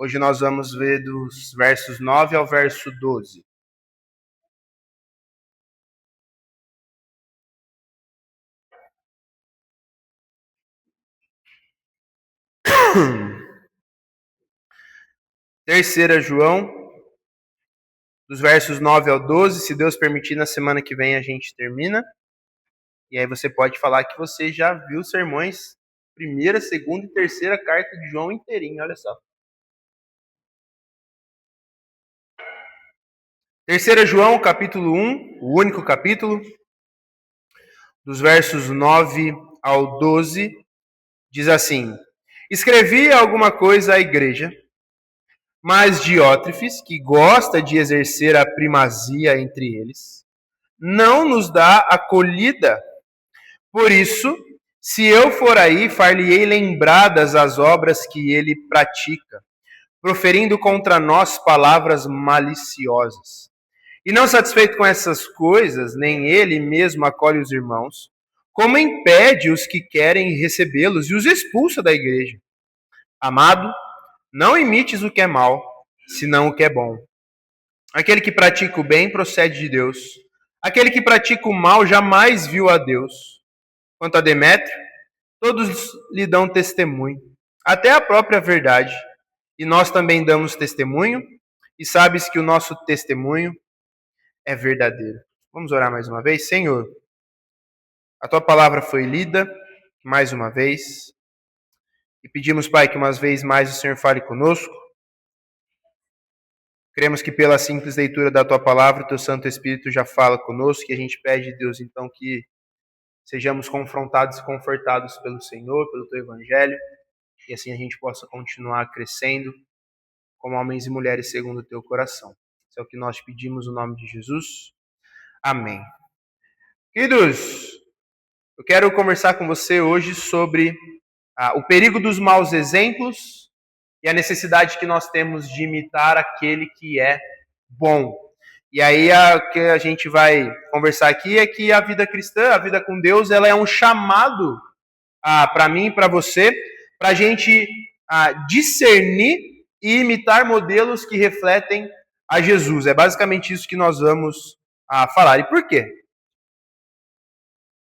Hoje nós vamos ver dos versos 9 ao verso 12. Terceira João, dos versos 9 ao 12. Se Deus permitir, na semana que vem a gente termina. E aí você pode falar que você já viu sermões, primeira, segunda e terceira carta de João inteirinho, olha só. Terceira João, capítulo 1, o único capítulo, dos versos 9 ao 12, diz assim: Escrevi alguma coisa à igreja, mas Diótrefes, que gosta de exercer a primazia entre eles, não nos dá acolhida. Por isso, se eu for aí, far-lhe-ei lembradas as obras que ele pratica, proferindo contra nós palavras maliciosas. E não satisfeito com essas coisas, nem ele mesmo acolhe os irmãos, como impede os que querem recebê-los e os expulsa da igreja. Amado, não imites o que é mal, senão o que é bom. Aquele que pratica o bem procede de Deus. Aquele que pratica o mal jamais viu a Deus. Quanto a Demétrio, todos lhe dão testemunho, até a própria verdade. E nós também damos testemunho, e sabes que o nosso testemunho é verdadeiro. Vamos orar mais uma vez? Senhor, a tua palavra foi lida mais uma vez, e pedimos, Pai, que uma vez mais o Senhor fale conosco. Cremos que pela simples leitura da tua palavra, o teu Santo Espírito já fala conosco, e a gente pede, Deus, então, que sejamos confrontados e confortados pelo Senhor, pelo teu Evangelho, e assim a gente possa continuar crescendo como homens e mulheres segundo o teu coração. Isso é o que nós pedimos no nome de Jesus. Amém. Queridos, eu quero conversar com você hoje sobre o perigo dos maus exemplos e a necessidade que nós temos de imitar aquele que é bom. E aí o que a gente vai conversar aqui é que a vida cristã, a vida com Deus, ela é um chamado para mim e para você, para a gente discernir e imitar modelos que refletem a Jesus. É basicamente isso que nós vamos falar. E por quê?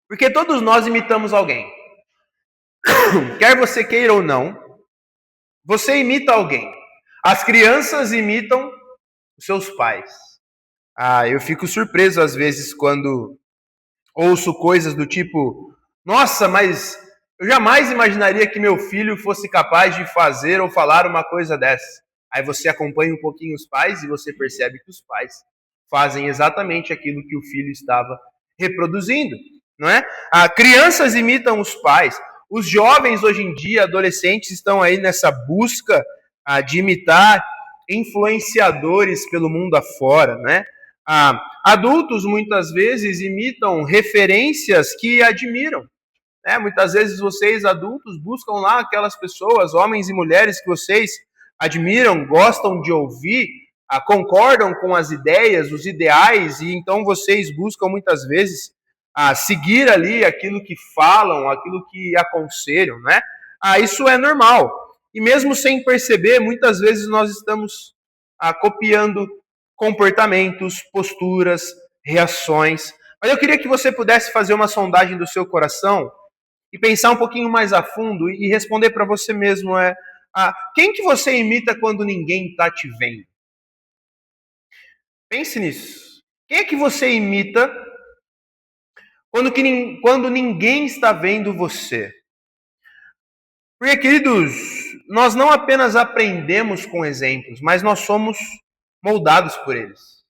Porque todos nós imitamos alguém. Quer você queira ou não, você imita alguém. As crianças imitam os seus pais. Eu fico surpreso às vezes quando ouço coisas do tipo: nossa, mas eu jamais imaginaria que meu filho fosse capaz de fazer ou falar uma coisa dessa. Aí você acompanha um pouquinho os pais e você percebe que os pais fazem exatamente aquilo que o filho estava reproduzindo, não é? Crianças imitam os pais. Os jovens hoje em dia, adolescentes, estão aí nessa busca de imitar influenciadores pelo mundo afora, né? Adultos muitas vezes imitam referências que admiram. Muitas vezes vocês, adultos, buscam lá aquelas pessoas, homens e mulheres que vocês admiram, gostam de ouvir, concordam com as ideias, os ideais, e então vocês buscam muitas vezes seguir ali aquilo que falam, aquilo que aconselham, né? Isso é normal. E mesmo sem perceber, muitas vezes nós estamos copiando comportamentos, posturas, reações. Mas eu queria que você pudesse fazer uma sondagem do seu coração e pensar um pouquinho mais a fundo e responder para você mesmo quem que você imita quando ninguém está te vendo? Pense nisso. Quem é que você imita quando ninguém está vendo você? Porque, queridos, nós não apenas aprendemos com exemplos, mas nós somos moldados por eles.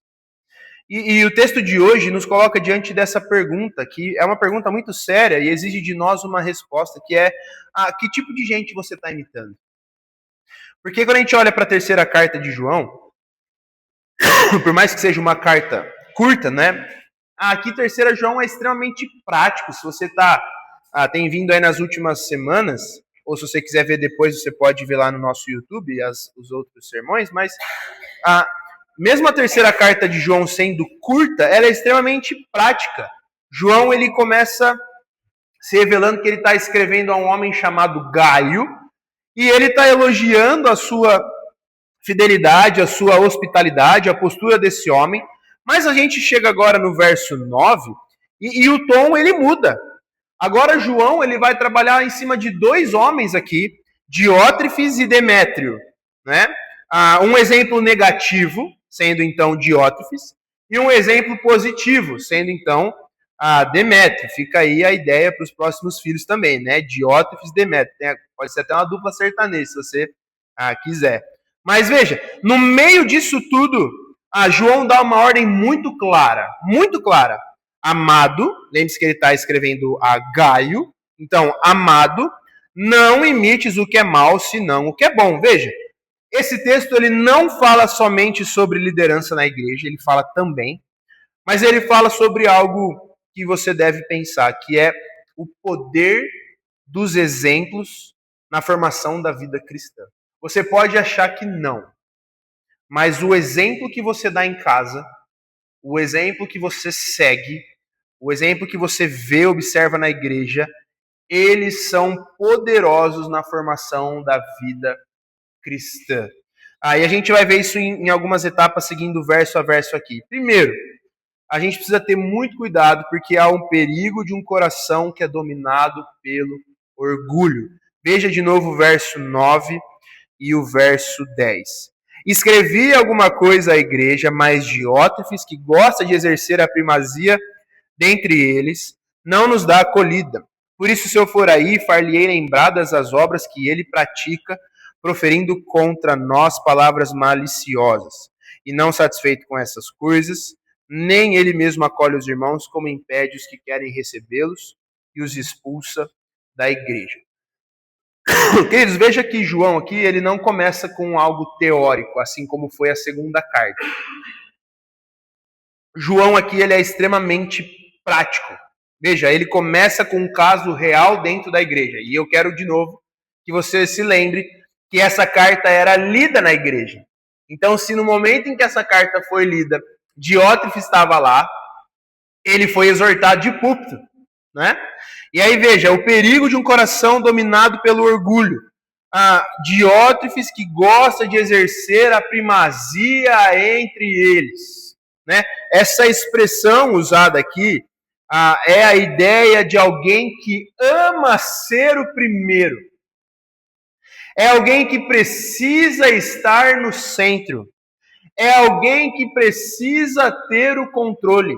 E o texto de hoje nos coloca diante dessa pergunta, que é uma pergunta muito séria e exige de nós uma resposta, que é: que tipo de gente você está imitando? Porque quando a gente olha para a terceira carta de João, por mais que seja uma carta curta, né? Aqui, terceira João é extremamente prático. Se você tem vindo aí nas últimas semanas, ou se você quiser ver depois, você pode ver lá no nosso YouTube os outros sermões, mas mesmo a terceira carta de João sendo curta, ela é extremamente prática. João, ele começa se revelando que ele está escrevendo a um homem chamado Gaio, e ele está elogiando a sua fidelidade, a sua hospitalidade, a postura desse homem. Mas a gente chega agora no verso 9 e o tom ele muda. Agora João ele vai trabalhar em cima de dois homens aqui, Diótrefes e Demétrio, né? Um exemplo negativo, sendo então Diótrefes, e um exemplo positivo, sendo então Demétrio. Fica aí a ideia para os próximos filhos também, né? Diótrefes e Demétrio. Pode ser até uma dupla sertaneja, se você quiser. Mas veja, no meio disso tudo, João dá uma ordem muito clara, muito clara. Amado, lembre-se que ele está escrevendo a Gaio, então, amado, não imites o que é mal, senão o que é bom. Veja, esse texto ele não fala somente sobre liderança na igreja, ele fala também, mas ele fala sobre algo que você deve pensar, que é o poder dos exemplos na formação da vida cristã. Você pode achar que não, mas o exemplo que você dá em casa, o exemplo que você segue, o exemplo que você vê, observa na igreja, eles são poderosos na formação da vida cristã. E a gente vai ver isso em algumas etapas, seguindo verso a verso aqui. Primeiro, a gente precisa ter muito cuidado, porque há um perigo de um coração que é dominado pelo orgulho. Veja de novo o verso 9 e o verso 10. Escrevi alguma coisa à igreja, mas Diótrefes, que gosta de exercer a primazia dentre eles, não nos dá acolhida. Por isso, se eu for aí, far-lhe-ei lembradas as obras que ele pratica, proferindo contra nós palavras maliciosas. E não satisfeito com essas coisas, nem ele mesmo acolhe os irmãos, como impede os que querem recebê-los e os expulsa da igreja. Queridos, veja que João aqui, ele não começa com algo teórico, assim como foi a segunda carta. João aqui, ele é extremamente prático. Veja, ele começa com um caso real dentro da igreja. E eu quero, de novo, que você se lembre que essa carta era lida na igreja. Então, se no momento em que essa carta foi lida, Diótrefes estava lá, ele foi exortado de púlpito, né? E aí, veja, o perigo de um coração dominado pelo orgulho. Diótrefes que gosta de exercer a primazia entre eles, né? Essa expressão usada aqui é a ideia de alguém que ama ser o primeiro. É alguém que precisa estar no centro. É alguém que precisa ter o controle.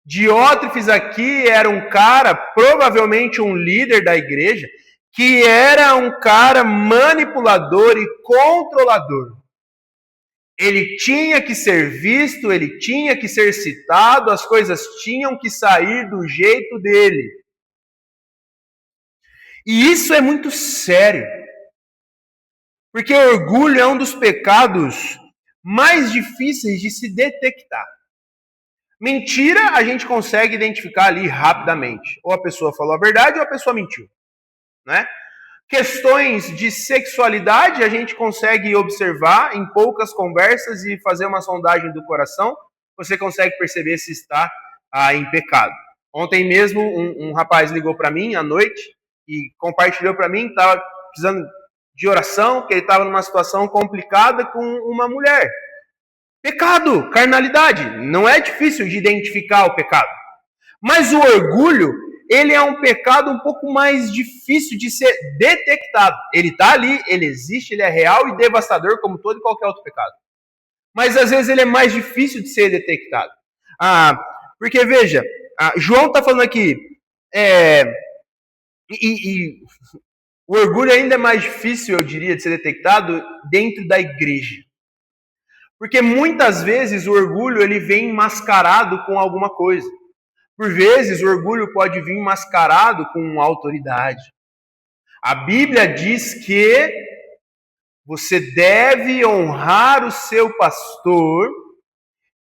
Diótrefes aqui era um cara, provavelmente um líder da igreja, que era um cara manipulador e controlador. Ele tinha que ser visto, ele tinha que ser citado, as coisas tinham que sair do jeito dele. E isso é muito sério. Porque o orgulho é um dos pecados mais difíceis de se detectar. Mentira, a gente consegue identificar ali rapidamente. Ou a pessoa falou a verdade ou a pessoa mentiu, né? Questões de sexualidade a gente consegue observar em poucas conversas e fazer uma sondagem do coração. Você consegue perceber se está em pecado. Ontem mesmo um rapaz ligou para mim à noite e compartilhou para mim que estava precisando de oração, que ele estava numa situação complicada com uma mulher. Pecado, carnalidade. Não é difícil de identificar o pecado. Mas o orgulho, ele é um pecado um pouco mais difícil de ser detectado. Ele está ali, ele existe, ele é real e devastador como todo e qualquer outro pecado. Mas às vezes ele é mais difícil de ser detectado. Porque veja, João está falando aqui, o orgulho ainda é mais difícil, eu diria, de ser detectado dentro da igreja. Porque muitas vezes o orgulho ele vem mascarado com alguma coisa. Por vezes o orgulho pode vir mascarado com autoridade. A Bíblia diz que você deve honrar o seu pastor,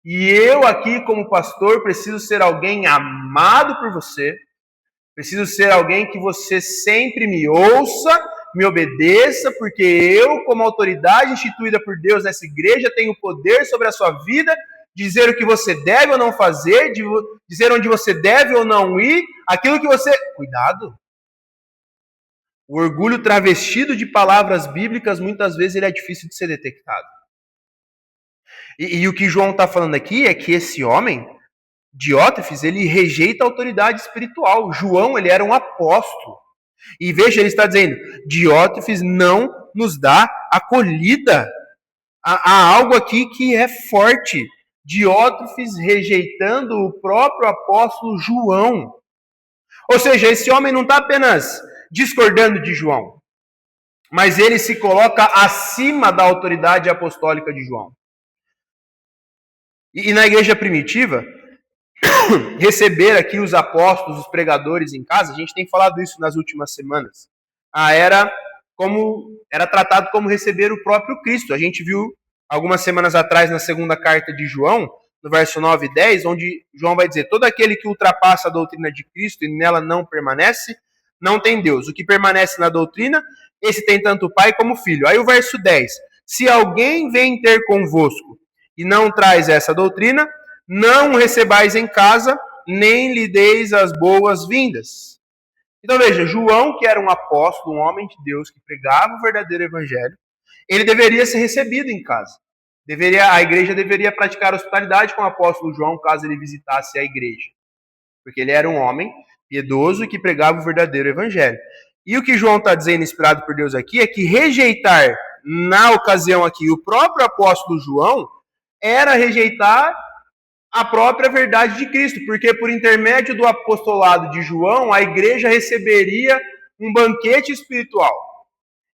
e eu aqui como pastor preciso ser alguém amado por você, preciso ser alguém que você sempre me ouça, me obedeça, porque eu, como autoridade instituída por Deus nessa igreja, tenho poder sobre a sua vida, dizer o que você deve ou não fazer, dizer onde você deve ou não ir, aquilo que você... Cuidado! O orgulho travestido de palavras bíblicas, muitas vezes, ele é difícil de ser detectado. E o que João está falando aqui é que esse homem, Diótrefes, ele rejeita a autoridade espiritual. João, ele era um apóstolo. E veja, ele está dizendo, Diótrefes não nos dá acolhida. Há algo aqui que é forte. Diótrefes rejeitando o próprio apóstolo João. Ou seja, esse homem não está apenas discordando de João, mas ele se coloca acima da autoridade apostólica de João. E na igreja primitiva, receber aqui os apóstolos, os pregadores em casa, a gente tem falado isso nas últimas semanas, era tratado como receber o próprio Cristo. A gente viu algumas semanas atrás na segunda carta de João, no verso 9 e 10, onde João vai dizer, todo aquele que ultrapassa a doutrina de Cristo e nela não permanece, não tem Deus. O que permanece na doutrina, esse tem tanto o Pai como o Filho. Aí o verso 10, se alguém vem ter convosco e não traz essa doutrina, não recebais em casa, nem lhe deis as boas-vindas. Então veja, João, que era um apóstolo, um homem de Deus, que pregava o verdadeiro evangelho, ele deveria ser recebido em casa. A igreja deveria praticar hospitalidade com o apóstolo João, caso ele visitasse a igreja. Porque ele era um homem piedoso e que pregava o verdadeiro evangelho. E o que João está dizendo, inspirado por Deus aqui, é que rejeitar, na ocasião aqui, o próprio apóstolo João, era rejeitar a própria verdade de Cristo, porque por intermédio do apostolado de João, a igreja receberia um banquete espiritual.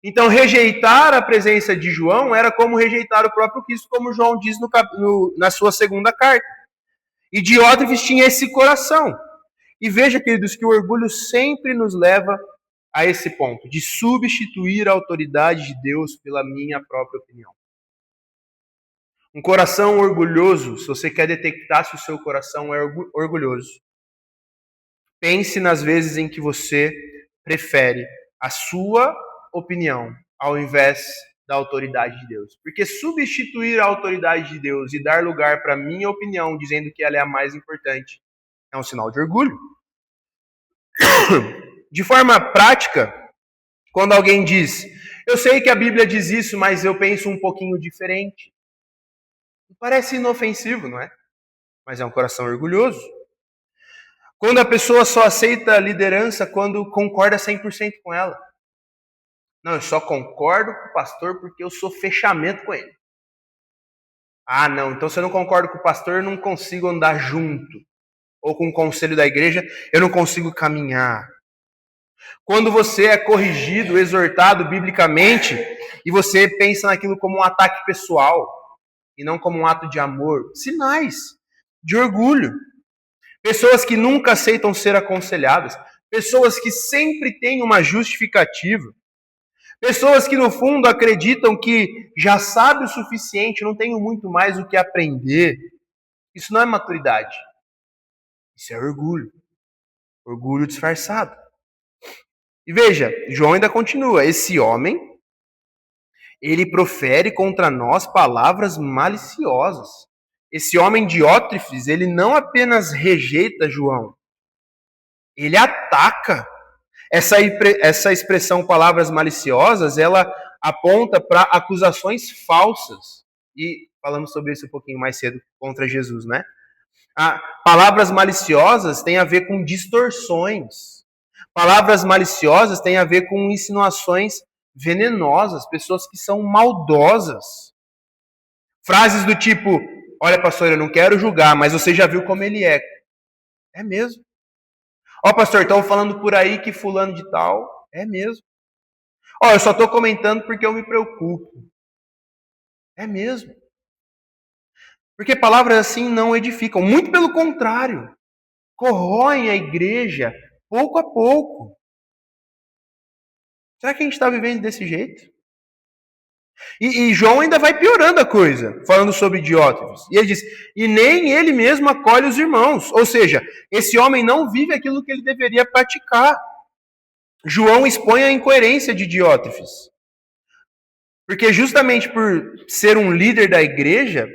Então, rejeitar a presença de João era como rejeitar o próprio Cristo, como João diz na sua segunda carta. E Diótrefes tinha esse coração. E veja, queridos, que o orgulho sempre nos leva a esse ponto, de substituir a autoridade de Deus pela minha própria opinião. Um coração orgulhoso, se você quer detectar se o seu coração é orgulhoso, pense nas vezes em que você prefere a sua opinião ao invés da autoridade de Deus. Porque substituir a autoridade de Deus e dar lugar para a minha opinião, dizendo que ela é a mais importante, é um sinal de orgulho. De forma prática, quando alguém diz, eu sei que a Bíblia diz isso, mas eu penso um pouquinho diferente. Parece inofensivo, não é? Mas é um coração orgulhoso. Quando a pessoa só aceita a liderança quando concorda 100% com ela. Não, eu só concordo com o pastor porque eu sou fechamento com ele. Ah, não, então se eu não concordo com o pastor, eu não consigo andar junto. Ou com o conselho da igreja, eu não consigo caminhar. Quando você é corrigido, exortado biblicamente, e você pensa naquilo como um ataque pessoal, e não como um ato de amor, sinais de orgulho. Pessoas que nunca aceitam ser aconselhadas, pessoas que sempre têm uma justificativa, pessoas que no fundo acreditam que já sabe o suficiente, não tenho muito mais o que aprender. Isso não é maturidade. Isso é orgulho. Orgulho disfarçado. E veja, João ainda continua. Esse homem, ele profere contra nós palavras maliciosas. Esse homem Diótrefes, ele não apenas rejeita João, ele ataca. Essa expressão palavras maliciosas, ela aponta para acusações falsas. E falamos sobre isso um pouquinho mais cedo contra Jesus, né? Palavras maliciosas têm a ver com distorções. Palavras maliciosas têm a ver com insinuações venenosas, pessoas que são maldosas. Frases do tipo, olha pastor, eu não quero julgar, mas você já viu como ele é. É mesmo. Ó pastor, estão falando por aí que fulano de tal. É mesmo. Ó, eu só estou comentando porque eu me preocupo. É mesmo. Porque palavras assim não edificam. Muito pelo contrário. Corroem a igreja pouco a pouco. Será que a gente está vivendo desse jeito? E João ainda vai piorando a coisa, falando sobre Diótrefes. E ele diz, e nem ele mesmo acolhe os irmãos. Ou seja, esse homem não vive aquilo que ele deveria praticar. João expõe a incoerência de Diótrefes. Porque justamente por ser um líder da igreja,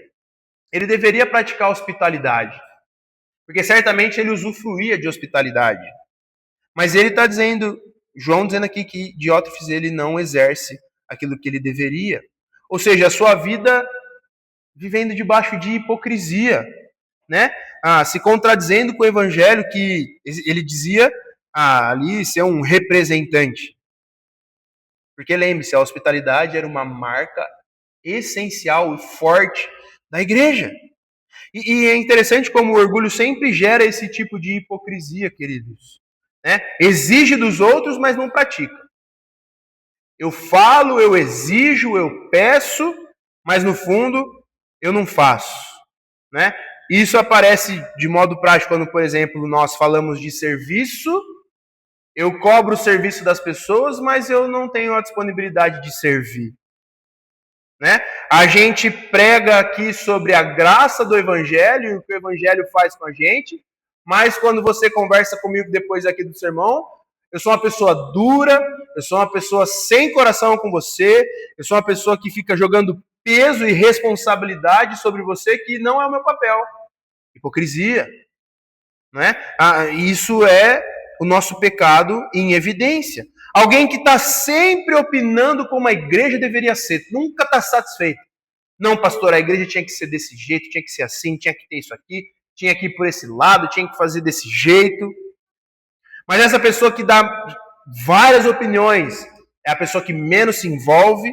ele deveria praticar hospitalidade. Porque certamente ele usufruía de hospitalidade. Mas ele está dizendo, João dizendo aqui que Diótrefes ele não exerce aquilo que ele deveria. Ou seja, a sua vida vivendo debaixo de hipocrisia, né? Se contradizendo com o evangelho que ele dizia ali ser um representante. Porque lembre-se, a hospitalidade era uma marca essencial e forte da igreja. E é interessante como o orgulho sempre gera esse tipo de hipocrisia, queridos. Né? Exige dos outros, mas não pratica. Eu falo, eu exijo, eu peço, mas no fundo eu não faço. Né? Isso aparece de modo prático quando, por exemplo, nós falamos de serviço. Eu cobro o serviço das pessoas, mas eu não tenho a disponibilidade de servir. Né? A gente prega aqui sobre a graça do Evangelho e o que o Evangelho faz com a gente, mas quando você conversa comigo depois aqui do sermão, eu sou uma pessoa dura, eu sou uma pessoa sem coração com você, eu sou uma pessoa que fica jogando peso e responsabilidade sobre você, que não é o meu papel. Hipocrisia. Né? Isso é o nosso pecado em evidência. Alguém que está sempre opinando como a igreja deveria ser, nunca está satisfeito. Não, pastor, a igreja tinha que ser desse jeito, tinha que ser assim, tinha que ter isso aqui, tinha que ir por esse lado, tinha que fazer desse jeito. Mas essa pessoa que dá várias opiniões é a pessoa que menos se envolve,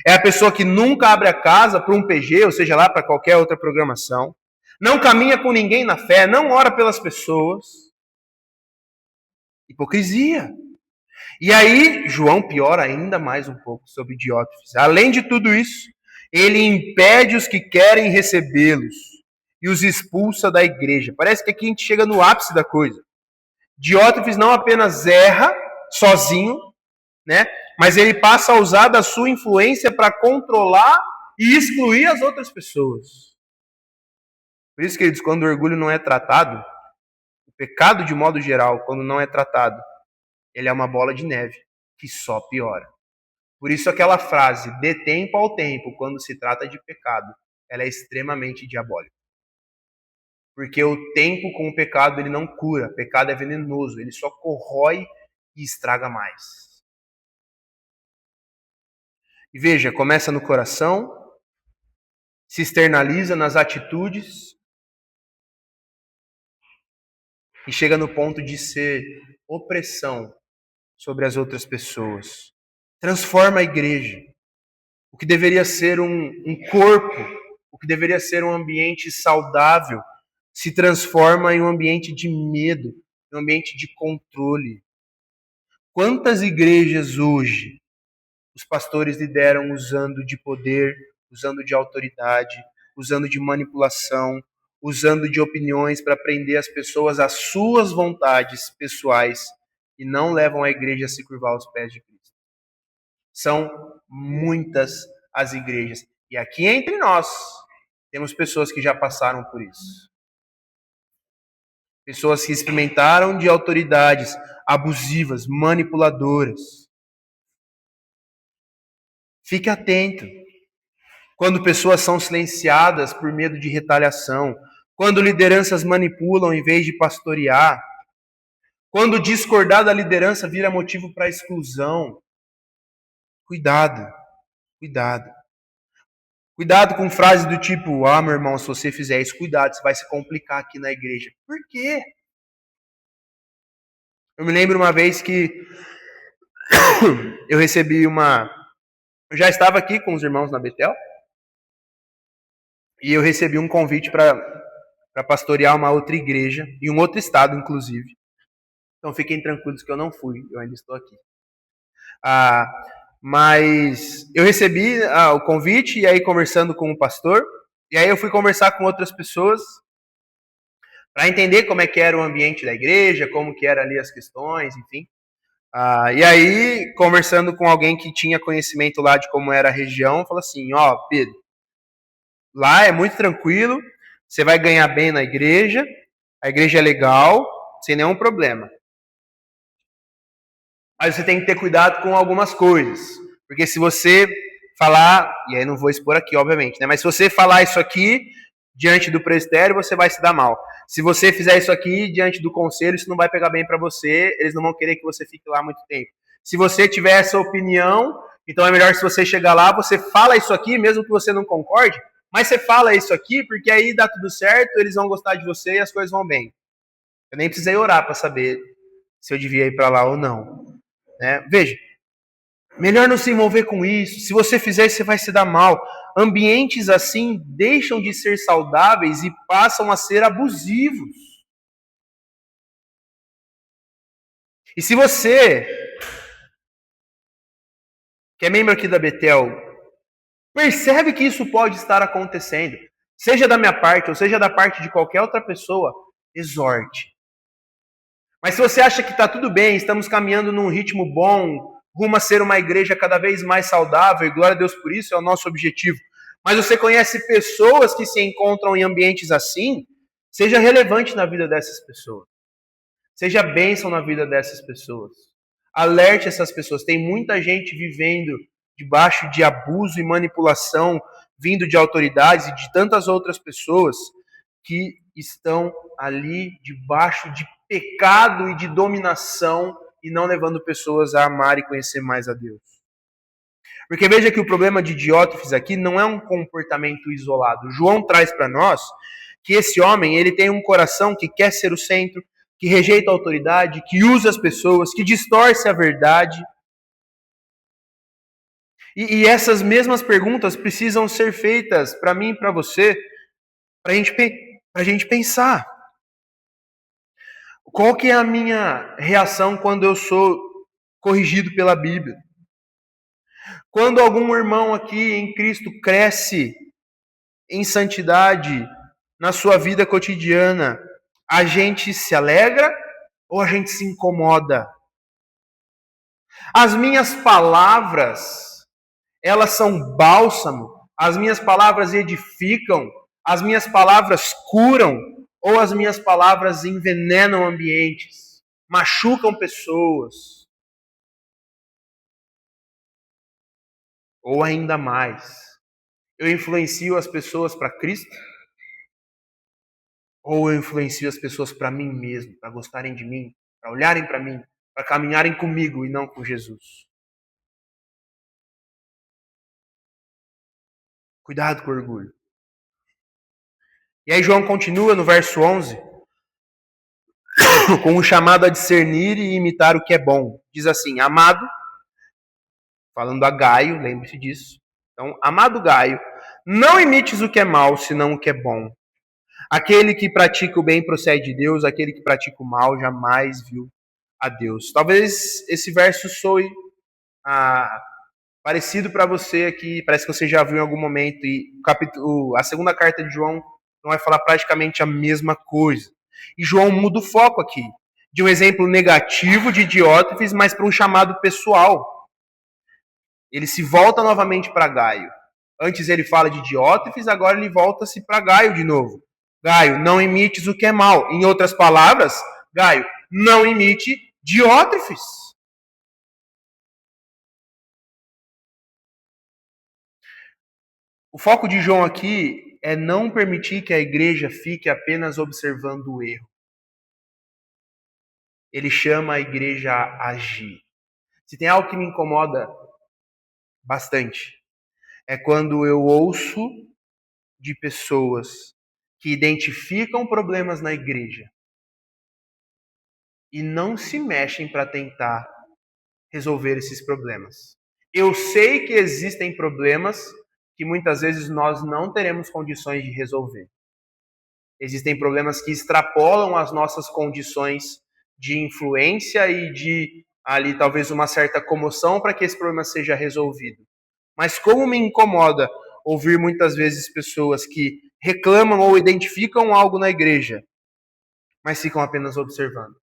é a pessoa que nunca abre a casa para um PG, ou seja lá para qualquer outra programação, não caminha com ninguém na fé, não ora pelas pessoas. Hipocrisia. E aí, João piora ainda mais um pouco sobre Diótrefes. Além de tudo isso, ele impede os que querem recebê-los e os expulsa da igreja. Parece que aqui a gente chega no ápice da coisa. Diótrefes não apenas erra sozinho, né, mas ele passa a usar da sua influência para controlar e excluir as outras pessoas. Por isso, queridos, quando o orgulho não é tratado, o pecado de modo geral, quando não é tratado, ele é uma bola de neve que só piora. Por isso aquela frase, dê tempo ao tempo, quando se trata de pecado, ela é extremamente diabólica. Porque o tempo com o pecado, ele não cura. O pecado é venenoso, ele só corrói e estraga mais. E veja, começa no coração, se externaliza nas atitudes e chega no ponto de ser opressão sobre as outras pessoas. Transforma a igreja. O que deveria ser um corpo, o que deveria ser um ambiente saudável, se transforma em um ambiente de medo, um ambiente de controle. Quantas igrejas hoje os pastores lideram usando de poder, usando de autoridade, usando de manipulação, usando de opiniões para prender as pessoas às suas vontades pessoais e não levam a igreja a se curvar aos pés de Cristo. São muitas as igrejas. E aqui entre nós, temos pessoas que já passaram por isso. Pessoas que experimentaram de autoridades abusivas, manipuladoras. Fique atento. Quando pessoas são silenciadas por medo de retaliação, quando lideranças manipulam em vez de pastorear, quando discordar da liderança vira motivo para exclusão. Cuidado, cuidado. Cuidado com frases do tipo, meu irmão, se você fizer isso, cuidado, você vai se complicar aqui na igreja. Por quê? Eu me lembro uma vez que eu recebi eu já estava aqui com os irmãos na Betel, e eu recebi um convite para pastorear uma outra igreja, em um outro estado, inclusive. Então fiquem tranquilos que eu não fui, eu ainda estou aqui. Mas eu recebi o convite, e aí conversando com o pastor, e aí eu fui conversar com outras pessoas, para entender como é que era o ambiente da igreja, como que eram ali as questões, enfim. E aí, conversando com alguém que tinha conhecimento lá de como era a região, falou assim, Pedro, lá é muito tranquilo, você vai ganhar bem na igreja, a igreja é legal, sem nenhum problema. Mas você tem que ter cuidado com algumas coisas, porque se você falar, e aí não vou expor aqui, obviamente, né? Mas se você falar isso aqui diante do presbitério, você vai se dar mal. Se você fizer isso aqui diante do conselho, isso não vai pegar bem para você, eles não vão querer que você fique lá muito tempo. Se você tiver essa opinião, então é melhor se você chegar lá, você fala isso aqui, mesmo que você não concorde, mas você fala isso aqui, porque aí dá tudo certo, eles vão gostar de você e as coisas vão bem. Eu nem precisei orar para saber se eu devia ir para lá ou não. Veja, melhor não se envolver com isso. Se você fizer, você vai se dar mal. Ambientes assim deixam de ser saudáveis e passam a ser abusivos. E se você, que é membro aqui da Betel, percebe que isso pode estar acontecendo, seja da minha parte ou seja da parte de qualquer outra pessoa, exorte. Mas se você acha que está tudo bem, estamos caminhando num ritmo bom, rumo a ser uma igreja cada vez mais saudável, e glória a Deus por isso, é o nosso objetivo. Mas você conhece pessoas que se encontram em ambientes assim, seja relevante na vida dessas pessoas. Seja bênção na vida dessas pessoas. Alerte essas pessoas. Tem muita gente vivendo debaixo de abuso e manipulação, vindo de autoridades e de tantas outras pessoas que estão ali debaixo de pecado e de dominação e não levando pessoas a amar e conhecer mais a Deus. Porque veja que o problema de Diótrefes aqui não é um comportamento isolado. João traz para nós que esse homem ele tem um coração que quer ser o centro, que rejeita a autoridade, que usa as pessoas, que distorce a verdade. E essas mesmas perguntas precisam ser feitas para mim e para você, para a gente pensar. Qual que é a minha reação quando eu sou corrigido pela Bíblia? Quando algum irmão aqui em Cristo cresce em santidade na sua vida cotidiana, a gente se alegra ou a gente se incomoda? As minhas palavras, elas são bálsamo, as minhas palavras edificam, as minhas palavras curam, ou as minhas palavras envenenam ambientes, machucam pessoas? Ou ainda mais, eu influencio as pessoas para Cristo? Ou eu influencio as pessoas para mim mesmo, para gostarem de mim, para olharem para mim, para caminharem comigo e não com Jesus? Cuidado com o orgulho. E aí João continua no verso 11, com o chamado a discernir e imitar o que é bom. Diz assim: amado, falando a Gaio, lembre-se disso. Então, amado Gaio, não imites o que é mal, senão o que é bom. Aquele que pratica o bem procede de Deus, aquele que pratica o mal jamais viu a Deus. Talvez esse verso soe parecido para você aqui, parece que você já viu em algum momento, e a segunda carta de João não vai falar praticamente a mesma coisa. E João muda o foco aqui, de um exemplo negativo de Diótrefes, mas para um chamado pessoal. Ele se volta novamente para Gaio. Antes ele fala de Diótrefes, agora ele volta-se para Gaio de novo. Gaio, não imites o que é mal. Em outras palavras, Gaio, não imite Diótrefes. O foco de João aqui é não permitir que a igreja fique apenas observando o erro. Ele chama a igreja a agir. Se tem algo que me incomoda bastante, é quando eu ouço de pessoas que identificam problemas na igreja e não se mexem para tentar resolver esses problemas. Eu sei que existem problemas que muitas vezes nós não teremos condições de resolver. Existem problemas que extrapolam as nossas condições de influência e de ali talvez uma certa comoção para que esse problema seja resolvido. Mas como me incomoda ouvir muitas vezes pessoas que reclamam ou identificam algo na igreja, mas ficam apenas observando.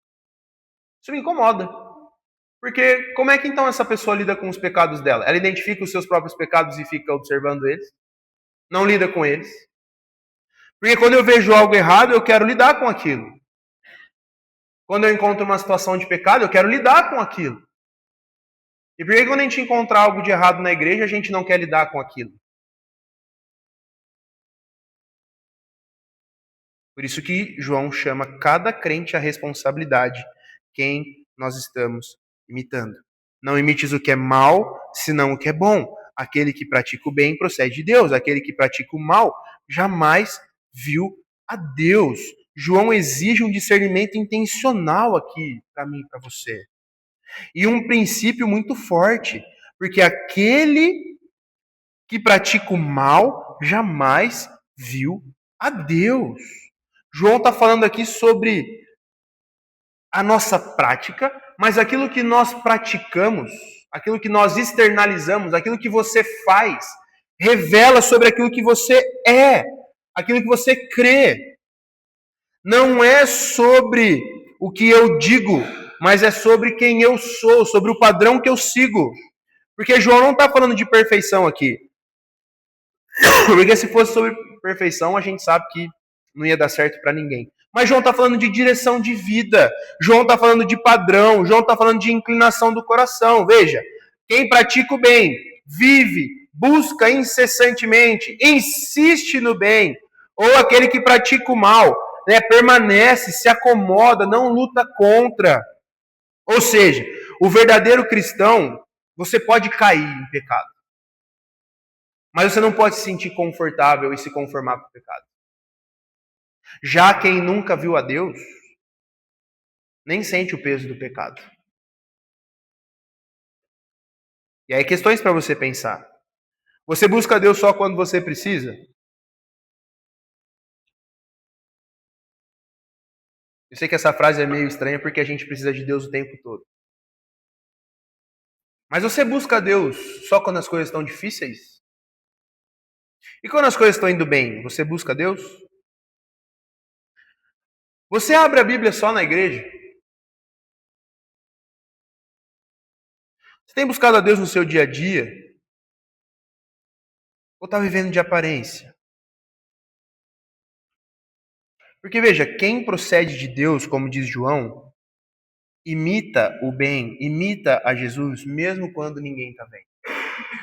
Isso me incomoda. Porque como é que então essa pessoa lida com os pecados dela? Ela identifica os seus próprios pecados e fica observando eles? Não lida com eles? Porque quando eu vejo algo errado, eu quero lidar com aquilo. Quando eu encontro uma situação de pecado, eu quero lidar com aquilo. E por que quando a gente encontra algo de errado na igreja, a gente não quer lidar com aquilo? Por isso que João chama cada crente à responsabilidade, quem nós estamos imitando. Não imites o que é mal, senão o que é bom. Aquele que pratica o bem procede de Deus. Aquele que pratica o mal jamais viu a Deus. João exige um discernimento intencional aqui para mim e para você. E um princípio muito forte, porque aquele que pratica o mal jamais viu a Deus. João está falando aqui sobre a nossa prática, mas aquilo que nós praticamos, aquilo que nós externalizamos, aquilo que você faz, revela sobre aquilo que você é, aquilo que você crê. Não é sobre o que eu digo, mas é sobre quem eu sou, sobre o padrão que eu sigo. Porque João não está falando de perfeição aqui. Porque se fosse sobre perfeição, a gente sabe que não ia dar certo para ninguém. Mas João está falando de direção de vida. João está falando de padrão. João está falando de inclinação do coração. Veja, quem pratica o bem, vive, busca incessantemente, insiste no bem. Ou aquele que pratica o mal, permanece, se acomoda, não luta contra. Ou seja, o verdadeiro cristão, você pode cair em pecado. Mas você não pode se sentir confortável e se conformar com o pecado. Já quem nunca viu a Deus, nem sente o peso do pecado. E aí, questões para você pensar. Você busca a Deus só quando você precisa? Eu sei que essa frase é meio estranha porque a gente precisa de Deus o tempo todo. Mas você busca a Deus só quando as coisas estão difíceis? E quando as coisas estão indo bem, você busca a Deus? Você abre a Bíblia só na igreja? Você tem buscado a Deus no seu dia a dia? Ou está vivendo de aparência? Porque veja, quem procede de Deus, como diz João, imita o bem, imita a Jesus, mesmo quando ninguém está vendo.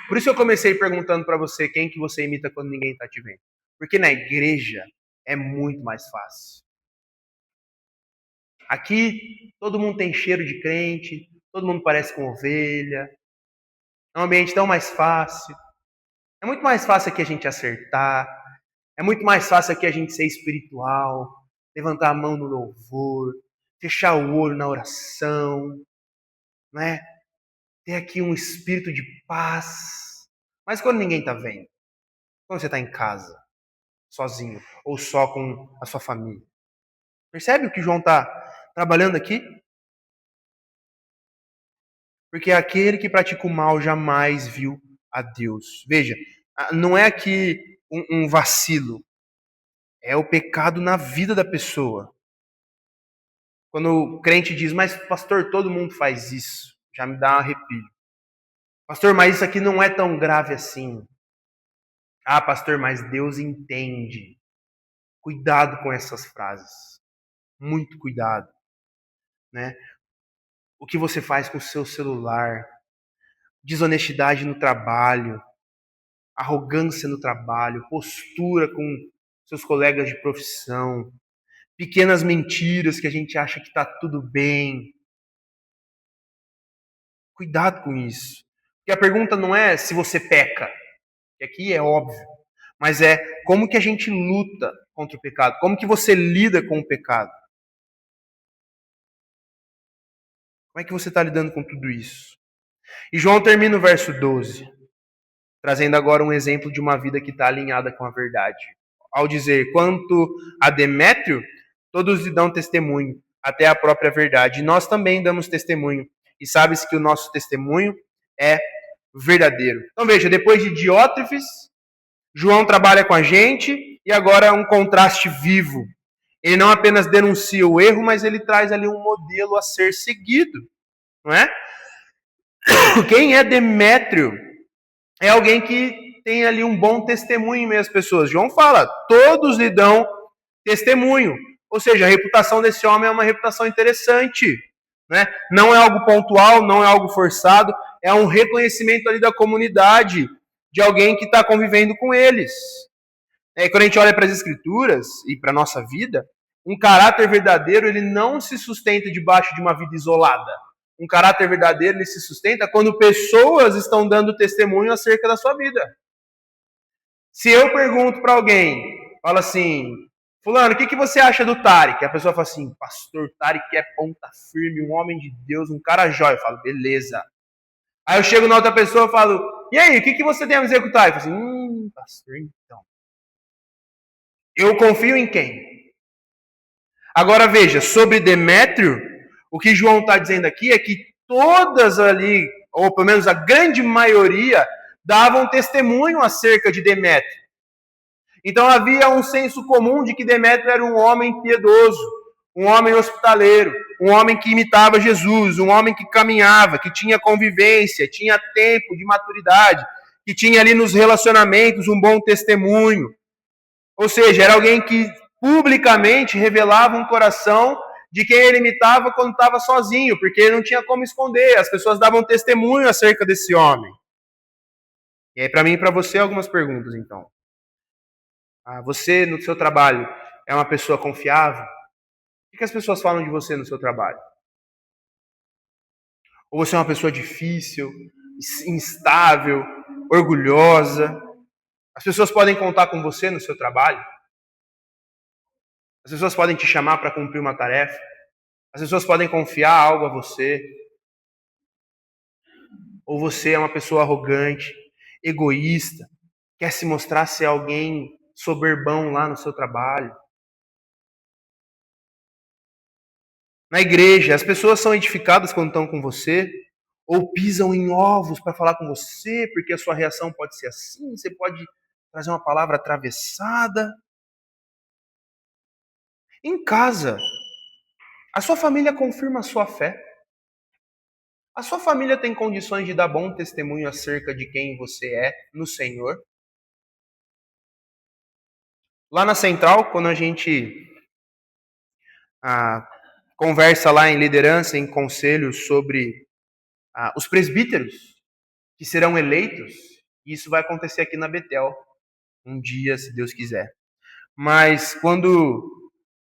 Por isso eu comecei perguntando para você quem que você imita quando ninguém está te vendo. Porque na igreja é muito mais fácil. Aqui todo mundo tem cheiro de crente, todo mundo parece com ovelha. É um ambiente tão mais fácil. É muito mais fácil aqui a gente acertar. É muito mais fácil aqui a gente ser espiritual, levantar a mão no louvor, fechar o olho na oração, né? Ter aqui um espírito de paz. Mas quando ninguém está vendo, quando você está em casa, sozinho, ou só com a sua família. Percebe o que João está trabalhando aqui? Porque aquele que pratica o mal jamais viu a Deus. Veja, não é aqui um vacilo. É o pecado na vida da pessoa. Quando o crente diz, mas pastor, todo mundo faz isso, já me dá um arrepio. Pastor, mas isso aqui não é tão grave assim. Ah, pastor, mas Deus entende. Cuidado com essas frases. Muito cuidado. Né? O que você faz com o seu celular, desonestidade no trabalho, arrogância no trabalho, postura com seus colegas de profissão, pequenas mentiras que a gente acha que está tudo bem. Cuidado com isso. Porque a pergunta não é se você peca, que aqui é óbvio, mas é como que a gente luta contra o pecado, como que você lida com o pecado. Como é que você está lidando com tudo isso? E João termina o verso 12, trazendo agora um exemplo de uma vida que está alinhada com a verdade. Ao dizer, quanto a Demétrio, todos lhe dão testemunho, até a própria verdade. E nós também damos testemunho. E sabes que o nosso testemunho é verdadeiro. Então veja, depois de Diótrefes, João trabalha com a gente e agora é um contraste vivo. Ele não apenas denuncia o erro, mas ele traz ali um modelo a ser seguido. Não é? Quem é Demétrio? É alguém que tem ali um bom testemunho em meio às pessoas. João fala, todos lhe dão testemunho. Ou seja, a reputação desse homem é uma reputação interessante. Né? Não é algo pontual, não é algo forçado, é um reconhecimento ali da comunidade, de alguém que está convivendo com eles. Quando a gente olha para as Escrituras e para a nossa vida, um caráter verdadeiro ele não se sustenta debaixo de uma vida isolada. Um caráter verdadeiro ele se sustenta quando pessoas estão dando testemunho acerca da sua vida. Se eu pergunto para alguém, fala assim, fulano, o que você acha do Tarek? A pessoa fala assim, pastor Tarek é ponta firme, um homem de Deus, um cara jóia. Eu falo, beleza. Aí eu chego na outra pessoa e falo, e aí, o que você tem a dizer com o Tarek? Eu falo assim, pastor, então. Eu confio em quem? Agora veja, sobre Demétrio, o que João está dizendo aqui é que todas ali, ou pelo menos a grande maioria, davam testemunho acerca de Demétrio. Então havia um senso comum de que Demétrio era um homem piedoso, um homem hospitaleiro, um homem que imitava Jesus, um homem que caminhava, que tinha convivência, tinha tempo de maturidade, que tinha ali nos relacionamentos um bom testemunho. Ou seja, era alguém que publicamente revelava um coração de quem ele imitava quando estava sozinho, porque ele não tinha como esconder, as pessoas davam testemunho acerca desse homem. E aí, para mim e para você, algumas perguntas, então. Você, no seu trabalho, é uma pessoa confiável? O que as pessoas falam de você no seu trabalho? Ou você é uma pessoa difícil, instável, orgulhosa? As pessoas podem contar com você no seu trabalho? As pessoas podem te chamar para cumprir uma tarefa? As pessoas podem confiar algo a você? Ou você é uma pessoa arrogante, egoísta, quer se mostrar ser alguém soberbão lá no seu trabalho? Na igreja, as pessoas são edificadas quando estão com você? Ou pisam em ovos para falar com você, porque a sua reação pode ser assim, você pode trazer uma palavra atravessada? Em casa, a sua família confirma a sua fé? A sua família tem condições de dar bom testemunho acerca de quem você é no Senhor? Lá na Central, quando a gente conversa lá em liderança, em conselhos sobre os presbíteros que serão eleitos, e isso vai acontecer aqui na Betel, um dia, se Deus quiser. Mas quando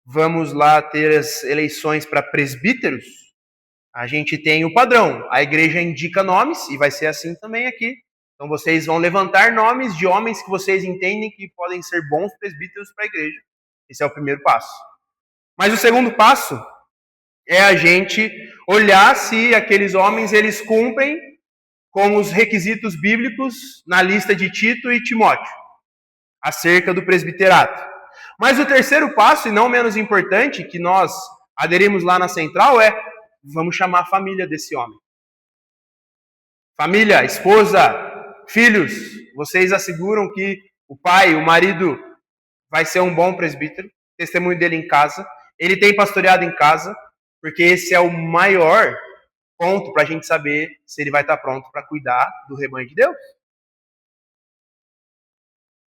vamos lá ter as eleições para presbíteros, a gente tem o padrão. A igreja indica nomes, e vai ser assim também aqui. Então vocês vão levantar nomes de homens que vocês entendem que podem ser bons presbíteros para a igreja. Esse é o primeiro passo. Mas o segundo passo é a gente olhar se aqueles homens eles cumprem com os requisitos bíblicos na lista de Tito e Timóteo, acerca do presbiterato. Mas o terceiro passo, e não menos importante, que nós aderimos lá na Central é, vamos chamar a família desse homem. Família, esposa, filhos, vocês asseguram que o pai, o marido, vai ser um bom presbítero, testemunho dele em casa, ele tem pastoreado em casa, porque esse é o maior ponto para a gente saber se ele vai estar pronto para cuidar do rebanho de Deus.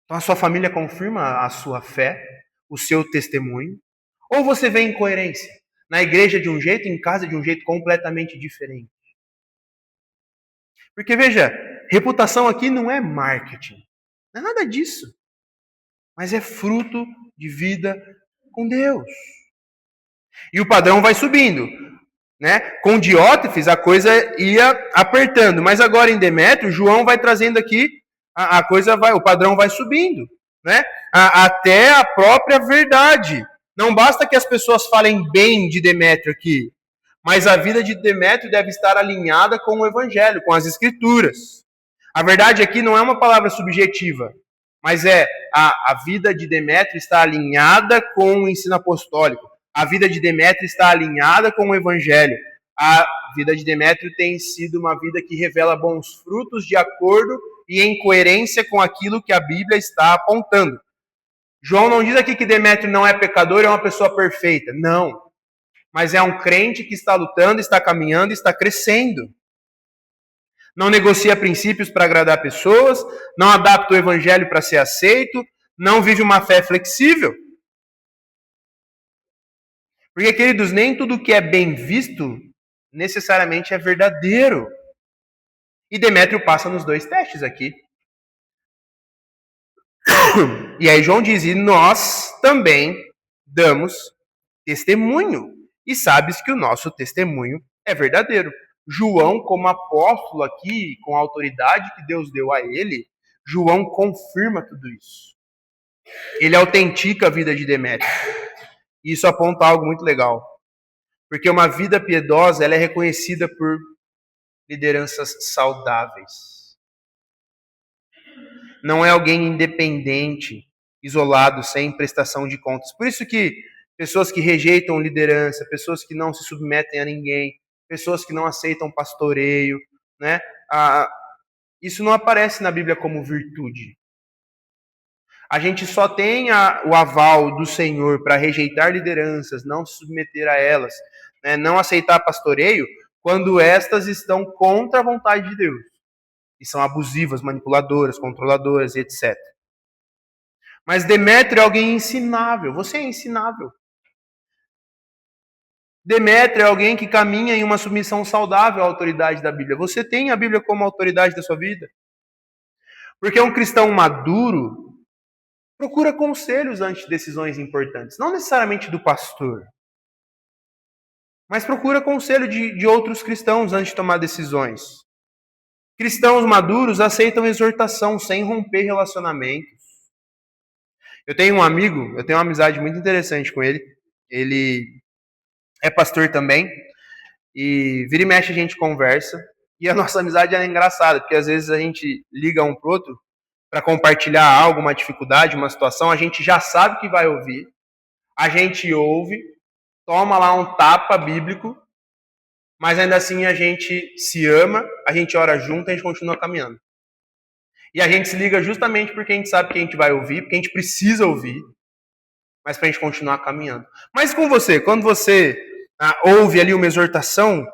Então a sua família confirma a sua fé, o seu testemunho, ou você vê incoerência? Na igreja de um jeito, em casa de um jeito completamente diferente. Porque veja, reputação aqui não é marketing, não é nada disso, mas é fruto de vida com Deus. E o padrão vai subindo, né? Com Diótrefes a coisa ia apertando, mas agora em Demétrio, João vai trazendo aqui a coisa vai, o padrão vai subindo, né? Até a própria verdade. Não basta que as pessoas falem bem de Demétrio aqui, mas a vida de Demétrio deve estar alinhada com o Evangelho, com as Escrituras. A verdade aqui não é uma palavra subjetiva, mas a vida de Demétrio está alinhada com o ensino apostólico. A vida de Demétrio está alinhada com o Evangelho. A vida de Demétrio tem sido uma vida que revela bons frutos de acordo e em coerência com aquilo que a Bíblia está apontando. João não diz aqui que Demétrio não é pecador, é uma pessoa perfeita. Não. Mas é um crente que está lutando, está caminhando, está crescendo. Não negocia princípios para agradar pessoas, não adapta o evangelho para ser aceito, não vive uma fé flexível. Porque, queridos, nem tudo que é bem visto necessariamente é verdadeiro. E Demétrio passa nos dois testes aqui. E aí João diz, e nós também damos testemunho. E sabes que o nosso testemunho é verdadeiro. João, como apóstolo aqui, com a autoridade que Deus deu a ele, João confirma tudo isso. Ele autentica a vida de Demétrio. E isso aponta algo muito legal. Porque uma vida piedosa, ela é reconhecida por lideranças saudáveis. Não é alguém independente, isolado, sem prestação de contas. Por isso que pessoas que rejeitam liderança, pessoas que não se submetem a ninguém, pessoas que não aceitam pastoreio, né? Isso não aparece na Bíblia como virtude. A gente só tem o aval do Senhor para rejeitar lideranças, não se submeter a elas, né? Não aceitar pastoreio, quando estas estão contra a vontade de Deus. E são abusivas, manipuladoras, controladoras, etc. Mas Demétrio é alguém ensinável. Você é ensinável. Demétrio é alguém que caminha em uma submissão saudável à autoridade da Bíblia. Você tem a Bíblia como autoridade da sua vida? Porque um cristão maduro procura conselhos antes de decisões importantes. Não necessariamente do pastor, mas procura conselho de outros cristãos antes de tomar decisões. Cristãos maduros aceitam exortação sem romper relacionamentos. Eu tenho um amigo, eu tenho uma amizade muito interessante com ele. Ele é pastor também. E vira e mexe a gente conversa. E a nossa amizade é engraçada, porque às vezes a gente liga um pro outro para compartilhar algo, uma dificuldade, uma situação. A gente já sabe que vai ouvir. A gente ouve, toma lá um tapa bíblico, mas ainda assim a gente se ama, a gente ora junto e a gente continua caminhando. E a gente se liga justamente porque a gente sabe que a gente vai ouvir, porque a gente precisa ouvir, mas para a gente continuar caminhando. Mas com você, quando você ouve ali uma exortação,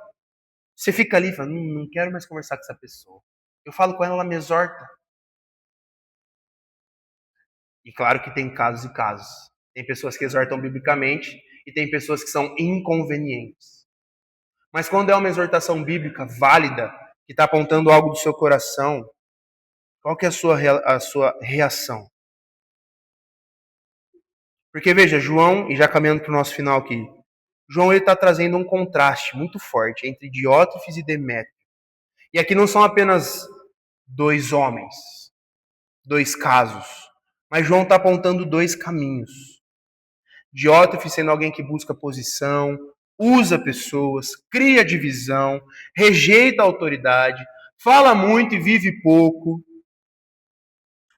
você fica ali e fala, não quero mais conversar com essa pessoa. Eu falo com ela, ela me exorta. E claro que tem casos e casos. Tem pessoas que exortam biblicamente e tem pessoas que são inconvenientes. Mas quando é uma exortação bíblica válida, que está apontando algo do seu coração, qual que é a sua reação? Porque veja, João, e já caminhando para o nosso final aqui, João está trazendo um contraste muito forte entre Diótrefes e Demétrio. E aqui não são apenas dois homens, dois casos, mas João está apontando dois caminhos. Diótrefes sendo alguém que busca posição, usa pessoas, cria divisão, rejeita a autoridade, fala muito e vive pouco.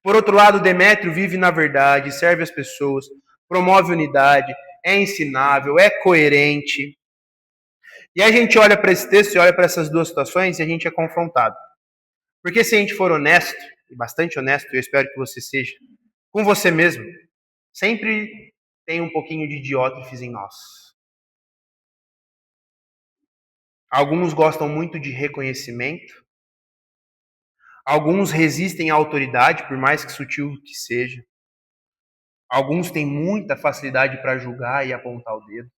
Por outro lado, Demétrio vive na verdade, serve as pessoas, promove unidade, é ensinável, é coerente. E a gente olha para esse texto e olha para essas duas situações e a gente é confrontado. Porque se a gente for honesto, e bastante honesto, eu espero que você seja, com você mesmo, sempre tem um pouquinho de Diótrefes em nós. Alguns gostam muito de reconhecimento, alguns resistem à autoridade, por mais que sutil que seja. Alguns têm muita facilidade para julgar e apontar o dedo.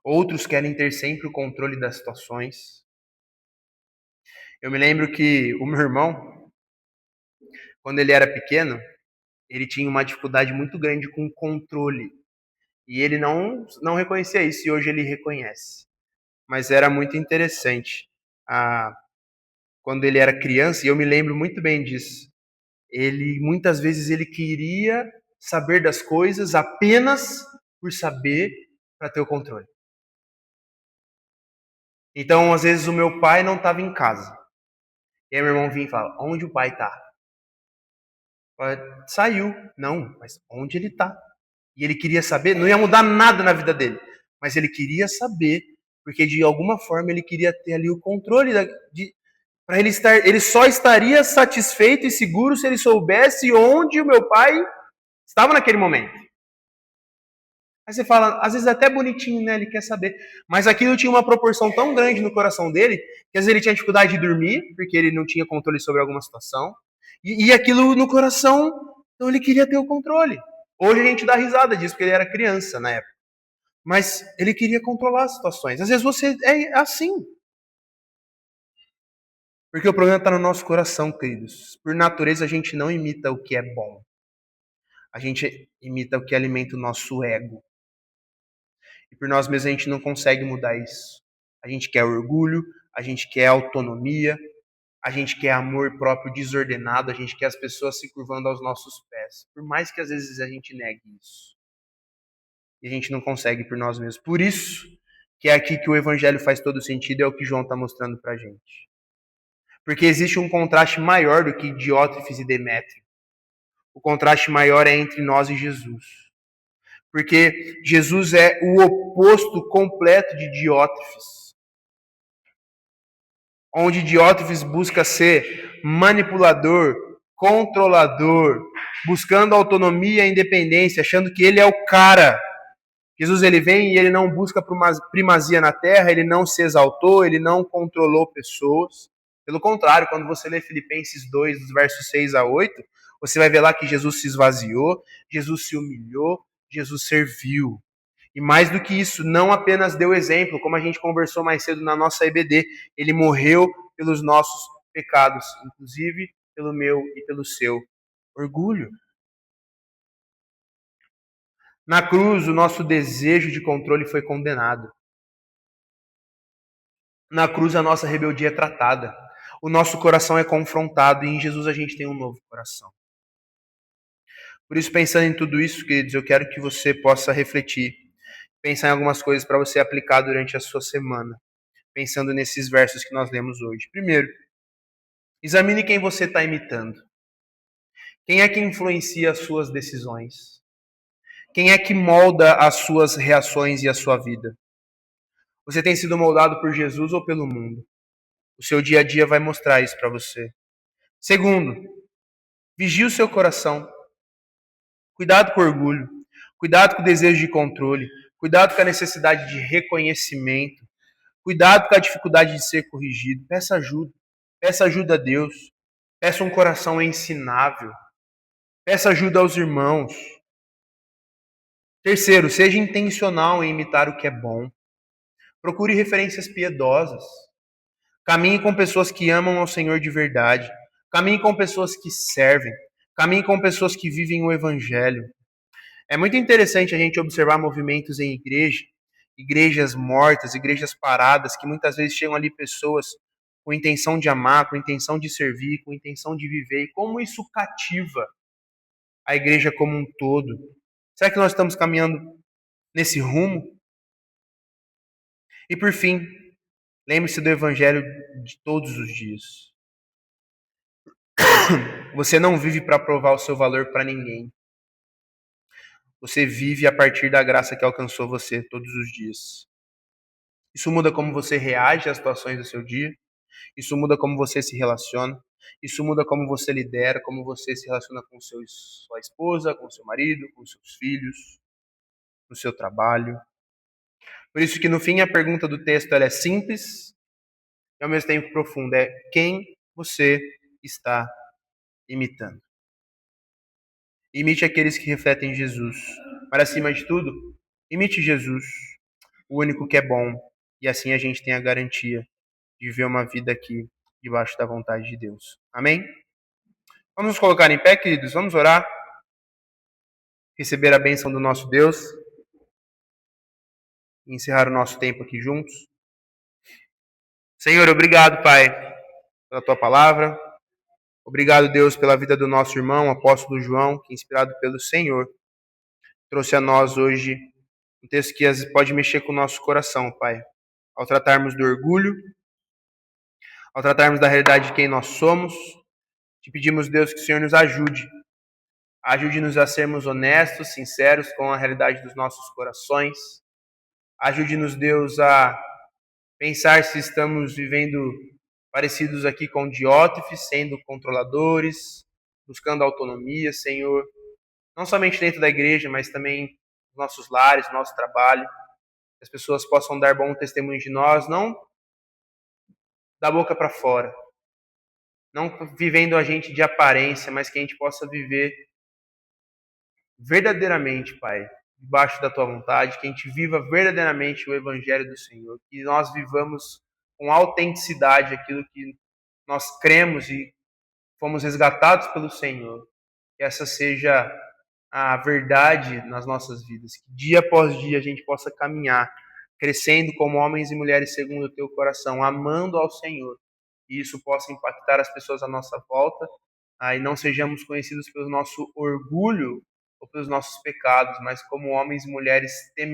Outros querem ter sempre o controle das situações. Eu me lembro que o meu irmão, quando ele era pequeno, ele tinha uma dificuldade muito grande com controle. E ele não reconhecia isso, e hoje ele reconhece. Mas era muito interessante. Quando ele era criança, e eu me lembro muito bem disso, muitas vezes ele queria saber das coisas apenas por saber para ter o controle. Então, às vezes, o meu pai não estava em casa. E aí meu irmão vinha e fala, onde o pai está? Saiu. Não, mas onde ele está? E ele queria saber, não ia mudar nada na vida dele, mas ele queria saber, porque de alguma forma ele queria ter ali o controle para ele só estaria satisfeito e seguro se ele soubesse onde o meu pai estava naquele momento. Aí você fala, às vezes é até bonitinho, né? Ele quer saber. Mas aquilo tinha uma proporção tão grande no coração dele, que às vezes ele tinha dificuldade de dormir, porque ele não tinha controle sobre alguma situação. E aquilo no coração, então ele queria ter o controle. Hoje a gente dá risada disso, porque ele era criança na época. Mas ele queria controlar as situações. Às vezes você é assim. Porque o problema está no nosso coração, queridos. Por natureza a gente não imita o que é bom. A gente imita o que alimenta o nosso ego. E por nós mesmos a gente não consegue mudar isso. A gente quer orgulho, a gente quer autonomia, a gente quer amor próprio desordenado, a gente quer as pessoas se curvando aos nossos pés. Por mais que às vezes a gente negue isso. E a gente não consegue por nós mesmos. Por isso que é aqui que o evangelho faz todo sentido, é o que João está mostrando pra gente. Porque existe um contraste maior do que Diótrefes e Demétrio. O contraste maior é entre nós e Jesus. Porque Jesus é o oposto completo de Diótrefes. Onde Diótrefes busca ser manipulador, controlador, buscando autonomia e independência, achando que ele é o cara. Jesus ele vem e ele não busca primazia na terra, ele não se exaltou, ele não controlou pessoas. Pelo contrário, quando você lê Filipenses 2, dos versos 6 a 8, você vai ver lá que Jesus se esvaziou, Jesus se humilhou, Jesus serviu. E mais do que isso, não apenas deu exemplo, como a gente conversou mais cedo na nossa EBD, ele morreu pelos nossos pecados, inclusive pelo meu e pelo seu orgulho. Na cruz, o nosso desejo de controle foi condenado. Na cruz, a nossa rebeldia é tratada. O nosso coração é confrontado e em Jesus a gente tem um novo coração. Por isso, pensando em tudo isso, queridos, eu quero que você possa refletir, pensar em algumas coisas para você aplicar durante a sua semana, pensando nesses versos que nós lemos hoje. Primeiro, examine quem você está imitando. Quem é que influencia as suas decisões? Quem é que molda as suas reações e a sua vida? Você tem sido moldado por Jesus ou pelo mundo? O seu dia a dia vai mostrar isso para você. Segundo, vigie o seu coração. Cuidado com o orgulho. Cuidado com o desejo de controle. Cuidado com a necessidade de reconhecimento. Cuidado com a dificuldade de ser corrigido. Peça ajuda. Peça ajuda a Deus. Peça um coração ensinável. Peça ajuda aos irmãos. Terceiro, seja intencional em imitar o que é bom. Procure referências piedosas. Caminhe com pessoas que amam ao Senhor de verdade. Caminhe com pessoas que servem. Caminhe com pessoas que vivem o Evangelho. É muito interessante a gente observar movimentos em igreja, igrejas mortas, igrejas paradas, que muitas vezes chegam ali pessoas com intenção de amar, com intenção de servir, com intenção de viver, e como isso cativa a igreja como um todo. Será que nós estamos caminhando nesse rumo? E por fim, lembre-se do Evangelho de todos os dias. Você não vive para provar o seu valor para ninguém. Você vive a partir da graça que alcançou você todos os dias. Isso muda como você reage às situações do seu dia. Isso muda como você se relaciona. Isso muda como você lidera, como você se relaciona com sua esposa, com seu marido, com seus filhos, no seu trabalho. Por isso que no fim a pergunta do texto ela é simples e ao mesmo tempo profunda. É quem você está imitando. Imite aqueles que refletem Jesus. Mas acima de tudo, imite Jesus, o único que é bom. E assim a gente tem a garantia de viver uma vida aqui debaixo da vontade de Deus. Amém? Vamos nos colocar em pé, queridos. Vamos orar. Receber a bênção do nosso Deus. E encerrar o nosso tempo aqui juntos. Senhor, obrigado, Pai, pela Tua palavra. Obrigado, Deus, pela vida do nosso irmão, apóstolo João, que inspirado pelo Senhor, trouxe a nós hoje um texto que pode mexer com o nosso coração, Pai. Ao tratarmos do orgulho, ao tratarmos da realidade de quem nós somos, te pedimos, Deus, que o Senhor nos ajude. Ajude-nos a sermos honestos, sinceros com a realidade dos nossos corações. Ajude-nos, Deus, a pensar se estamos vivendo parecidos aqui com Diótrefes, sendo controladores, buscando autonomia, Senhor. Não somente dentro da igreja, mas também nos nossos lares, no nosso trabalho. Que as pessoas possam dar bom testemunho de nós, não da boca para fora. Não vivendo a gente de aparência, mas que a gente possa viver verdadeiramente, Pai, debaixo da Tua vontade, que a gente viva verdadeiramente o Evangelho do Senhor, que nós vivamos com autenticidade aquilo que nós cremos e fomos resgatados pelo Senhor. Que essa seja a verdade nas nossas vidas. Que dia após dia a gente possa caminhar, crescendo como homens e mulheres segundo o teu coração, amando ao Senhor. E isso possa impactar as pessoas à nossa volta, e não sejamos conhecidos pelo nosso orgulho ou pelos nossos pecados, mas como homens e mulheres tementes